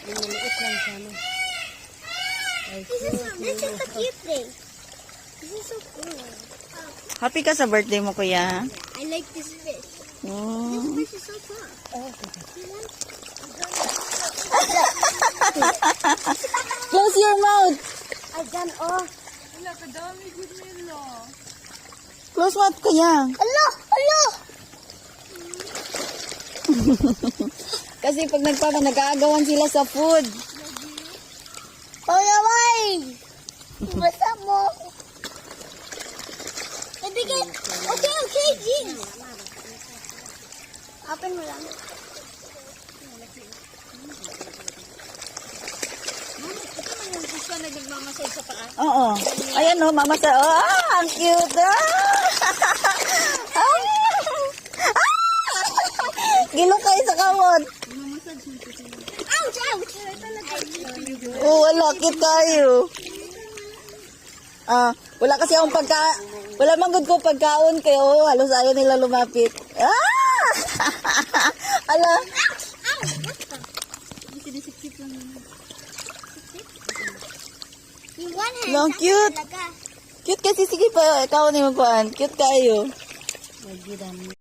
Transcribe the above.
Maliit lang sana. This is the cute thing. This is so cool. Happy ka sa birthday mo, kuya? I like this fish. Oh. This fish is so cool. Close your mouth. I've done all. Close mouth, kuya. Hello! Hello! Kasi pag nag-aagawan sila sa food. Hola, boy! Basta mo. Ibigay. Okay, jeans. Open mo lang. Ito man yung gusto na nagmamasay sa paa. Oo. Ayan o, mama sa... Oh, ang cute. Ah! Gilo kayo sa kamot. Ouch! Ouch! Oh, wala, cute kayo. Wala kasi akong wala manggod ko pagkaon kayo. Halos ayaw nila lumapit. Ah! Ala. Yung one hand. Long cute. Cute kasi, sige pa. Ikaw ni magkuhan. Cute kayo.